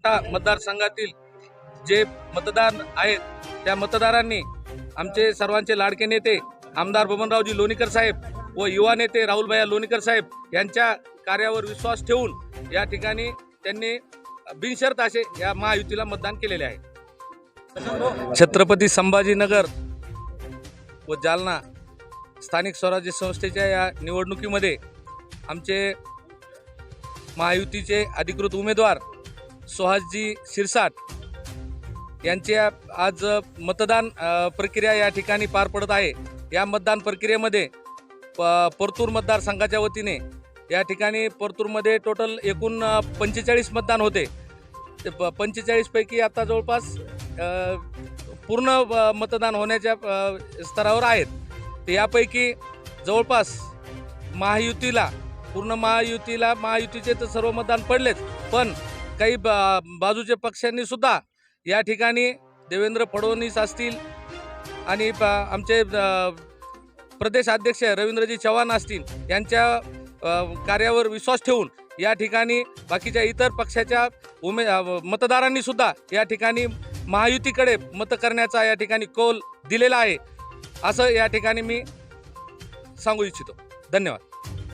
मोठा मतदारसंघातील जे मतदार आहेत त्या मतदारांनी आमचे सर्वांचे लाडके नेते आमदार बबनरावजी लोणीकर साहेब व युवा नेते राहुलभैया लोणीकर साहेब यांच्या कार्यावर विश्वास ठेवून या ठिकाणी त्यांनी बिनशर्त असे या महायुतीला मतदान केलेले आहे। छत्रपती संभाजीनगर व जालना स्थानिक स्वराज्य संस्थेच्या या निवडणुकीमध्ये आमचे महायुतीचे अधिकृत उमेदवार सुहासजी शिरसाट यांच्या आज मतदान प्रक्रिया या ठिकाणी पार पडत आहे। या मतदान प्रक्रियेमध्ये परतूर मतदारसंघाच्या वतीने या ठिकाणी परतूरमध्ये टोटल एकूण 45 मतदान होते। 45 पैकी आता जवळपास पूर्ण मतदान होण्याच्या स्तरावर आहेत। तर यापैकी जवळपास महायुतीचे तर सर्व मतदान पडलेच, पण काही बाजूच्या पक्षांनी सुद्धा या ठिकाणी देवेंद्र फडणवीस असतील आणि आमचे प्रदेश अध्यक्ष रवींद्रजी चव्हाण असतील यांच्या कार्यावर विश्वास ठेवून या ठिकाणी बाकीच्या इतर पक्षाच्या मतदारांनी सुद्धा या ठिकाणी महायुतीकडे मत करण्याचा या ठिकाणी कौल दिलेला आहे असं या ठिकाणी मी सांगू इच्छितो। धन्यवाद।